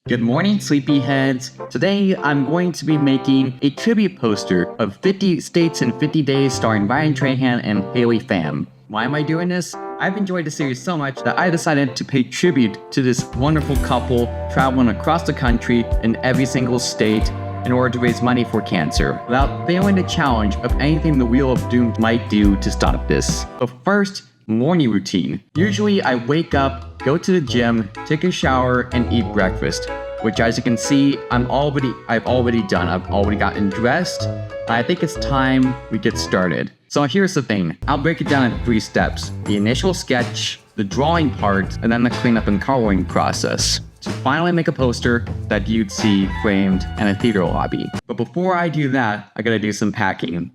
Good morning, sleepyheads. Today, I'm going to be making a tribute poster of 50 States in 50 Days starring Ryan Trahan and Haley Pham. Why am I doing this? I've enjoyed the series so much that I decided to pay tribute to this wonderful couple traveling across the country in every single state in order to raise money for cancer, without failing the challenge of anything the Wheel of Doom might do to stop this. But first, morning routine. Usually I wake up, go to the gym, take a shower, and eat breakfast, which as you can see, I've already done. I've already gotten dressed. I think it's time we get started. So here's the thing. I'll break it down in 3 steps. The initial sketch, the drawing part, and then the cleanup and coloring process, to finally make a poster that you'd see framed in a theater lobby. But before I do that, I gotta do some packing.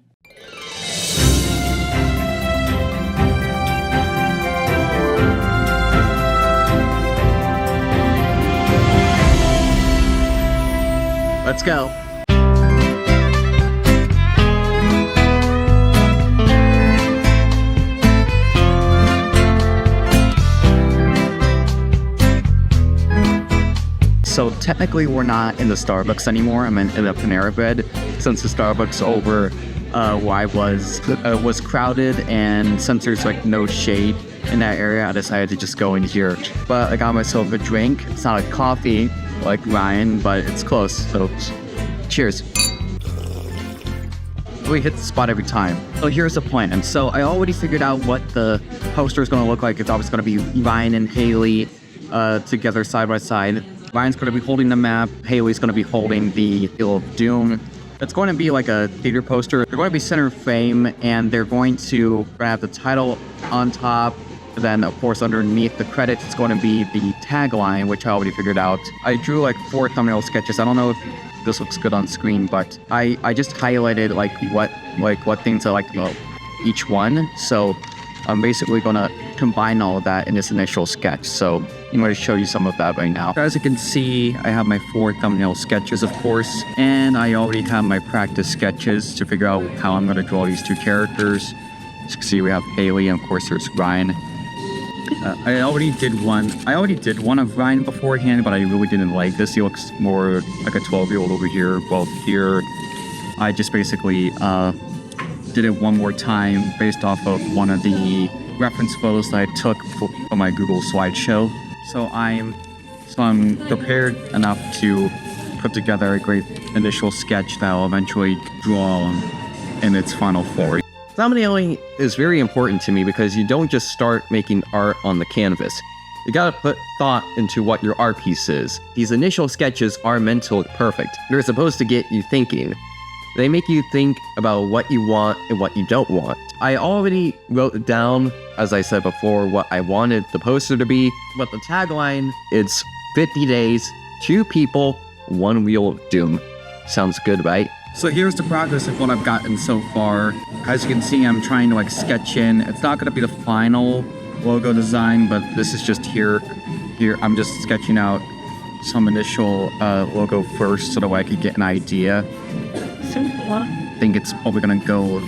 Let's go. So technically we're not in the Starbucks anymore. I'm in a Panera Bread, since the Starbucks over where I was crowded, and since there's like no shade in that area, I decided to just go in here. But I got myself a drink. It's not a coffee like Ryan, but it's close, so cheers. We hit the spot every time. So here's the plan. So I already figured out what the poster is going to look like. It's always going to be Ryan and Haley together side by side. Ryan's going to be holding the map. Haley's going to be holding the Wheel of Doom. It's going to be like a theater poster. They're going to be center frame, and they're going to have the title on top. Then, of course, underneath the credits, it's going to be the tagline, which I already figured out. I drew like 4 thumbnail sketches. I don't know if this looks good on screen, but I just highlighted what things I like about each one. So I'm basically going to combine all of that in this initial sketch. So I'm going to show you some of that right now. As you can see, I have my 4 thumbnail sketches, of course, and I already have my practice sketches to figure out how I'm going to draw these 2 characters. As you can see, we have Haley, and of course, there's Ryan. I already did one of Ryan beforehand, but I really didn't like this. He looks more like a 12-year-old over here. Well, here, I just basically did it one more time based off of one of the reference photos that I took for my Google slideshow. So I'm prepared enough to put together a great initial sketch that I'll eventually draw in its final form. Thumbnailing is very important to me because you don't just start making art on the canvas. You gotta put thought into what your art piece is. These initial sketches are meant to look perfect. They're supposed to get you thinking. They make you think about what you want and what you don't want. I already wrote down, as I said before, what I wanted the poster to be, but the tagline, it's 50 days, 2 people, 1 Wheel of Doom. Sounds good, right? So here's the progress of what I've gotten so far. As you can see, I'm trying to sketch in. It's not going to be the final logo design, but this is just here. I'm just sketching out some initial logo first so that way I could get an idea. I think it's probably going to go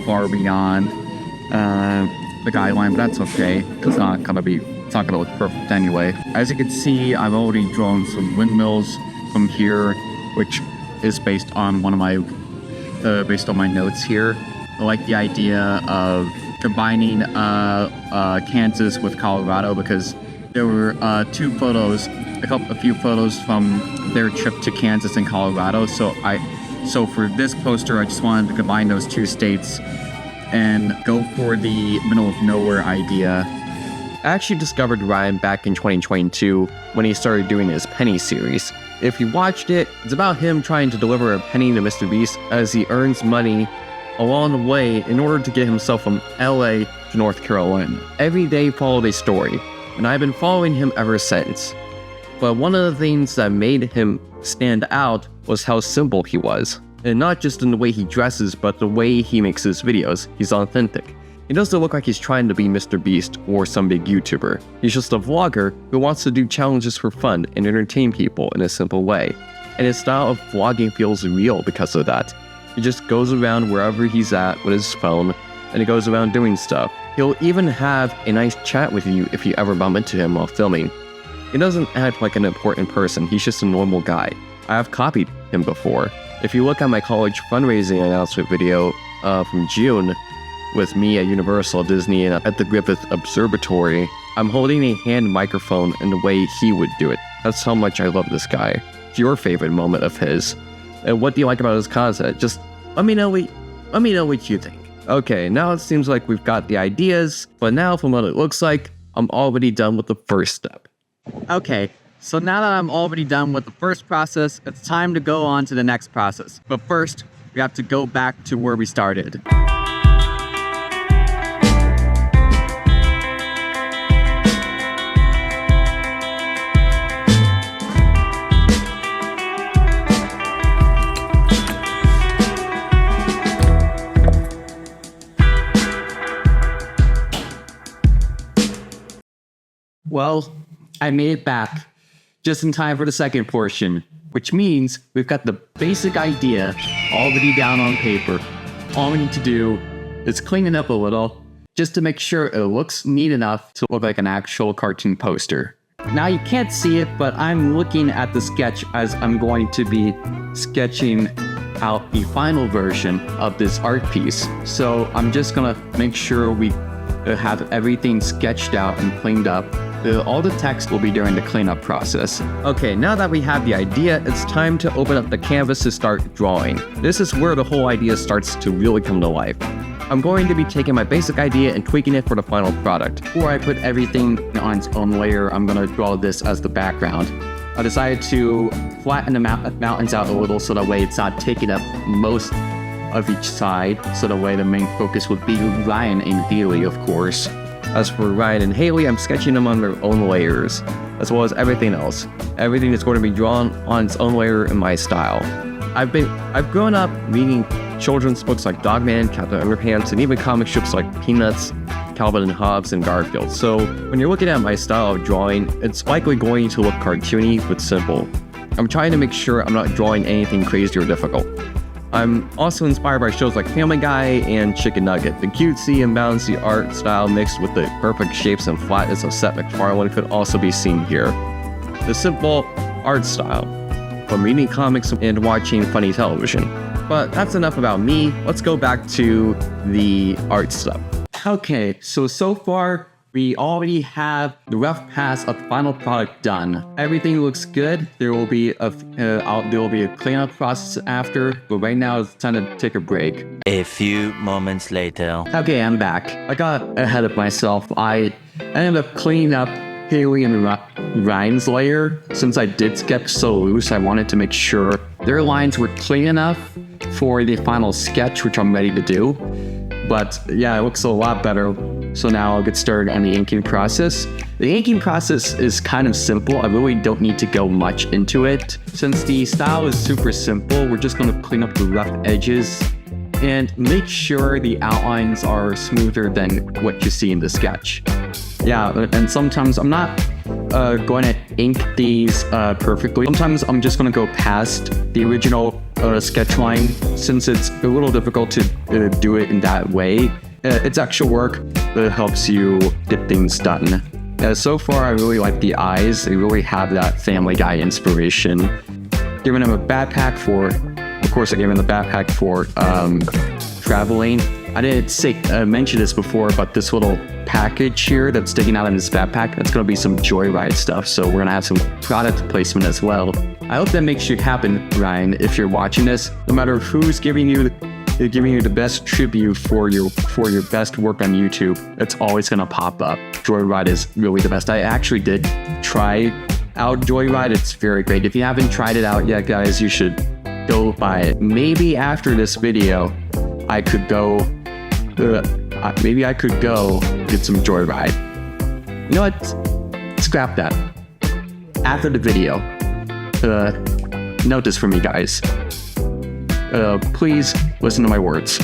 far beyond the guideline, but that's okay. It's not going to look perfect anyway. As you can see, I've already drawn some windmills from here, which is based on my notes here. I like the idea of combining Kansas with Colorado because there were a few photos from their trip to Kansas and Colorado. So for this poster, I just wanted to combine those 2 states and go for the middle of nowhere idea. I actually discovered Ryan back in 2022 when he started doing his Penny series. If you watched it, it's about him trying to deliver a penny to Mr. Beast as he earns money along the way in order to get himself from LA to North Carolina. Every day followed a story, and I've been following him ever since. But one of the things that made him stand out was how simple he was. And not just in the way he dresses, but the way he makes his videos. He's authentic. He doesn't look like he's trying to be Mr. Beast or some big YouTuber. He's just a vlogger who wants to do challenges for fun and entertain people in a simple way. And his style of vlogging feels real because of that. He just goes around wherever he's at with his phone, and he goes around doing stuff. He'll even have a nice chat with you if you ever bump into him while filming. He doesn't act like an important person, he's just a normal guy. I have copied him before. If you look at my college fundraising announcement video from June, with me at Universal, Disney, and at the Griffith Observatory, I'm holding a hand microphone in the way he would do it. That's how much I love this guy. What's your favorite moment of his? And what do you like about his content? Just let me know what you think. Okay, now it seems like we've got the ideas, but now from what it looks like, I'm already done with the first step. Okay, so now that I'm already done with the first process, it's time to go on to the next process. But first, we have to go back to where we started. Well, I made it back just in time for the second portion, which means we've got the basic idea already down on paper. All we need to do is clean it up a little just to make sure it looks neat enough to look like an actual cartoon poster. Now you can't see it, but I'm looking at the sketch as I'm going to be sketching out the final version of this art piece. So I'm just gonna make sure we have everything sketched out and cleaned up. All the text will be during the cleanup process. Okay, now that we have the idea, it's time to open up the canvas to start drawing. This is where the whole idea starts to really come to life. I'm going to be taking my basic idea and tweaking it for the final product. Before I put everything on its own layer, I'm gonna draw this as the background. I decided to flatten the mountains out a little so that way it's not taking up most of each side, so that way the main focus would be Ryan and Haley, of course. As for Ryan and Haley, I'm sketching them on their own layers, as well as everything else. Everything is going to be drawn on its own layer in my style. I've grown up reading children's books like Dogman, Captain Underpants, and even comic strips like Peanuts, Calvin and Hobbes, and Garfield. So when you're looking at my style of drawing, it's likely going to look cartoony but simple. I'm trying to make sure I'm not drawing anything crazy or difficult. I'm also inspired by shows like Family Guy and Chicken Nugget. The cutesy and bouncy art style mixed with the perfect shapes and flatness of Seth MacFarlane could also be seen here. The simple art style, from reading comics and watching funny television. But that's enough about me. Let's go back to the art stuff. Okay, so far, we already have the rough pass of the final product done. Everything looks good. There will be a cleanup process after, but right now it's time to take a break. A few moments later. Okay, I'm back. I got ahead of myself. I ended up cleaning up Haley and Ryan's layer. Since I did sketch so loose, I wanted to make sure their lines were clean enough for the final sketch, which I'm ready to do. But yeah, it looks a lot better. So now I'll get started on the inking process. The inking process is kind of simple. I really don't need to go much into it. Since the style is super simple, we're just going to clean up the rough edges and make sure the outlines are smoother than what you see in the sketch. Yeah, and sometimes I'm not going to ink these perfectly. Sometimes I'm just going to go past the original sketch line since it's a little difficult to do it in that way. It's actual work that helps you get things done. So far, I really like the eyes. They really have that Family Guy inspiration. Giving him a backpack of course, I gave him the backpack for traveling. I didn't mention this before, but this little package here that's sticking out in this backpack, that's going to be some Joyride stuff. So we're going to have some product placement as well. I hope that makes you happen, Ryan, if you're watching this. No matter who's giving you the best tribute for your best work on YouTube, it's always gonna pop up. Joyride is really the best. I actually did try out Joyride. It's very great. If you haven't tried it out yet, guys, you should go buy it. Maybe after this video, I could go get some Joyride. You know what? Scrap that. After the video, note this for me, guys. Please listen to my words.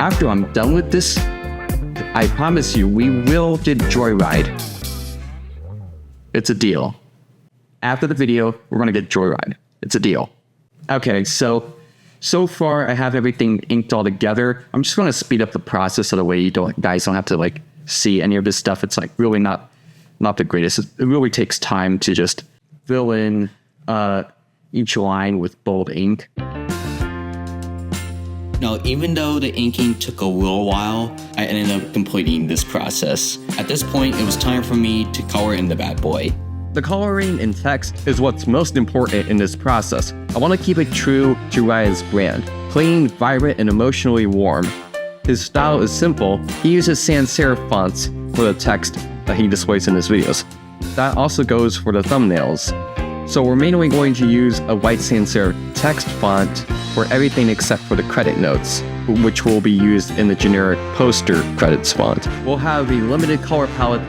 After I'm done with this, I promise you, we will get Joyride. It's a deal. After the video, we're gonna get Joyride. It's a deal. Okay, so far I have everything inked all together. I'm just gonna speed up the process so the way you guys don't have to see any of this stuff. It's really not not the greatest. It really takes time to just fill in each line with bold ink. Now, even though the inking took a little while, I ended up completing this process. At this point, it was time for me to color in the bad boy. The coloring in text is what's most important in this process. I want to keep it true to Ryan's brand, clean, vibrant, and emotionally warm. His style is simple. He uses sans serif fonts for the text that he displays in his videos. That also goes for the thumbnails. So we're mainly going to use a white sans serif text font for everything except for the credit notes, which will be used in the generic poster credits font. We'll have a limited color palette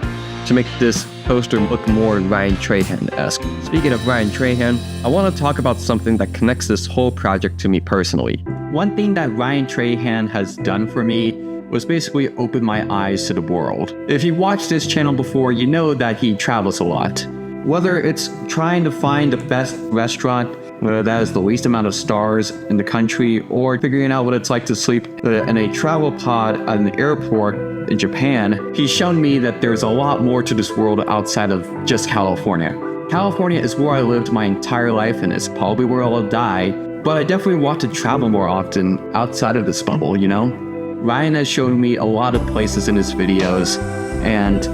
to make this poster look more Ryan Trahan-esque. Speaking of Ryan Trahan, I want to talk about something that connects this whole project to me personally. One thing that Ryan Trahan has done for me was basically open my eyes to the world. If you watched this channel before, you know that he travels a lot. Whether it's trying to find the best restaurant that has the least amount of stars in the country, or figuring out what it's like to sleep in a travel pod at an airport in Japan, he's shown me that there's a lot more to this world outside of just California. California is where I lived my entire life, and it's probably where I'll die, but I definitely want to travel more often outside of this bubble, you know? Ryan has shown me a lot of places in his videos, and,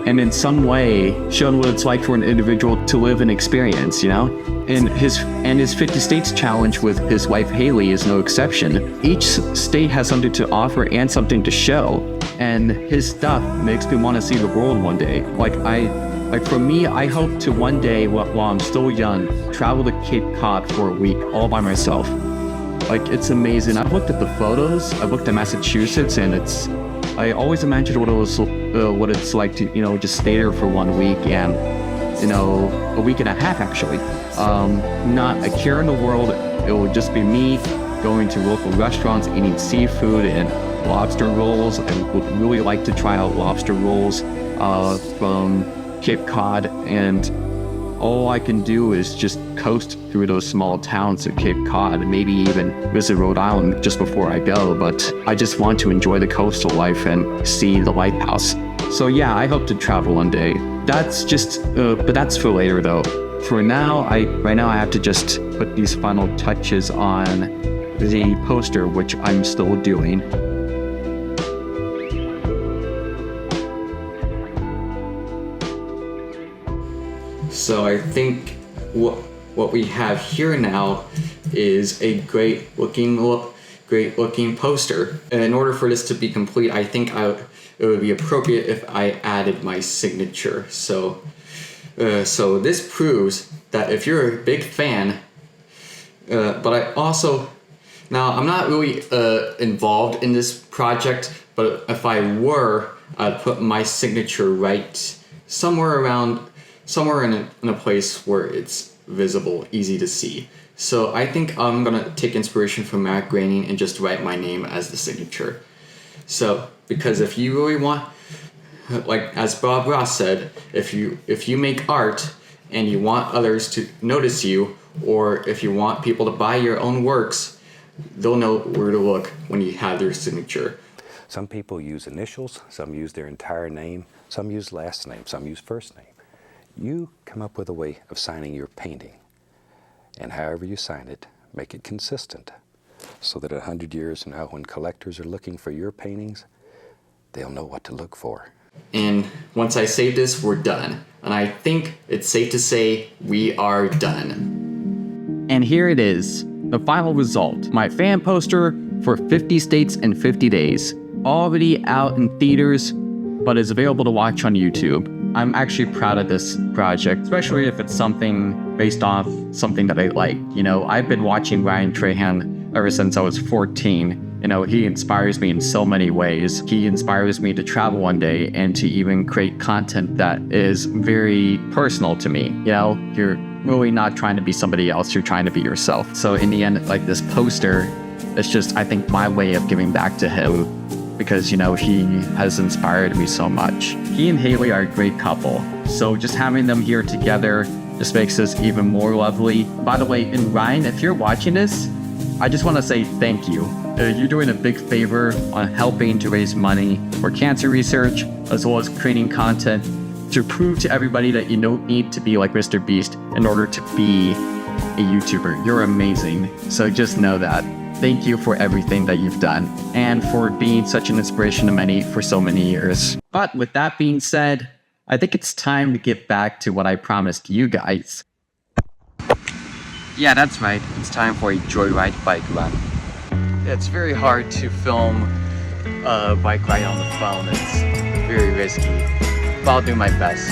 and in some way shown what it's like for an individual to live and experience, And his 50 States challenge with his wife Haley is no exception. Each state has something to offer and something to show, and his stuff makes me want to see the world one day. For me, I hope to one day, while I'm still young, travel to Cape Cod for a week all by myself. It's amazing. I've looked at the photos, I've looked at Massachusetts, and I always imagined what it's like to, just stay there for 1 week and, a week and a half actually. Not a care in the world. It would just be me going to local restaurants, eating seafood and lobster rolls. I would really like to try out lobster rolls from Cape Cod, and all I can do is just coast through those small towns at Cape Cod, and maybe even visit Rhode Island just before I go. But I just want to enjoy the coastal life and see the lighthouse. So yeah, I hope to travel one day. That's just, but that's for later though. For now, right now I have to just put these final touches on the poster, which I'm still doing. So I think what we have here now is a great looking poster. And in order for this to be complete, I think it would be appropriate if I added my signature. So this proves that if you're a big fan, but I also, now I'm not really involved in this project, but if I were, I'd put my signature right somewhere in a place where it's visible, easy to see. So I think I'm gonna take inspiration from Matt Groening and just write my name as the signature. So, because if you really want, like as Bob Ross said, if you make art and you want others to notice you, or if you want people to buy your own works, they'll know where to look when you have their signature. Some people use initials, some use their entire name, some use last name, some use first name. You come up with a way of signing your painting, and however you sign it, make it consistent, so that 100 years from now, when collectors are looking for your paintings, they'll know what to look for. And once I save this, we're done. And I think it's safe to say we are done. And here it is, the final result. My fan poster for 50 States and 50 Days. Already out in theaters, but is available to watch on YouTube. I'm actually proud of this project, especially if it's something based off something that I like. I've been watching Ryan Trahan ever since I was 14. He inspires me in so many ways. He inspires me to travel one day and to even create content that is very personal to me. You're really not trying to be somebody else, you're trying to be yourself. So in the end, this poster, it's just, I think, my way of giving back to him, because, he has inspired me so much. He and Haley are a great couple, so just having them here together just makes this even more lovely. By the way, and Ryan, if you're watching this, I just want to say thank you. You're doing a big favor on helping to raise money for cancer research, as well as creating content to prove to everybody that you don't need to be like Mr. Beast in order to be a YouTuber. You're amazing. So just know that. Thank you for everything that you've done and for being such an inspiration to many for so many years. But with that being said, I think it's time to get back to what I promised you guys. Yeah, that's right. It's time for a Joyride bike run. It's very hard to film a bike ride on the phone. It's very risky, but I'll do my best.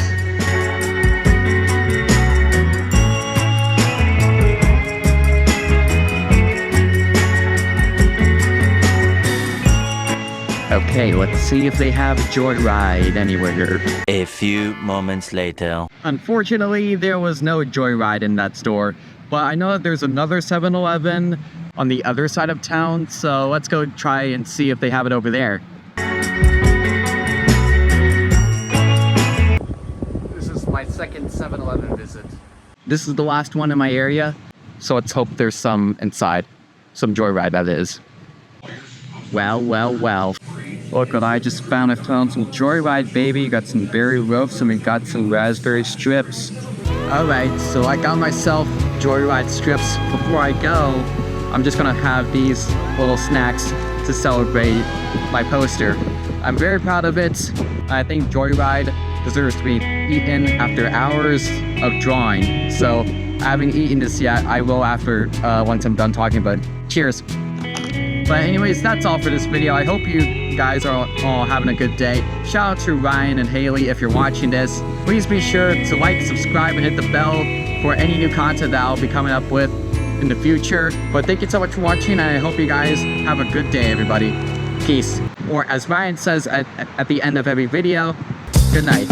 Okay, let's see if they have Joyride anywhere. A few moments later. Unfortunately, there was no Joyride in that store, but I know that there's another 7-Eleven on the other side of town, so let's go try and see if they have it over there. This is my second 7-Eleven visit. This is the last one in my area, so let's hope there's some inside. Some Joyride, that is. Well. Look what I just found. I found some Joyride, baby. Got some berry loaves and we got some raspberry strips. Alright, so I got myself Joyride strips. Before I go, I'm just gonna have these little snacks to celebrate my poster. I'm very proud of it. I think Joyride deserves to be eaten after hours of drawing. So I haven't eaten this yet. I will after once I'm done talking, but cheers. But anyways, that's all for this video. I hope you guys are all having a good day. Shout out to Ryan and Haley if you're watching this. Please be sure to like, subscribe, and hit the bell for any new content that I'll be coming up with in the future. But thank you so much for watching, and I hope you guys have a good day, everybody. Peace. Or as Ryan says at the end of every video, good night.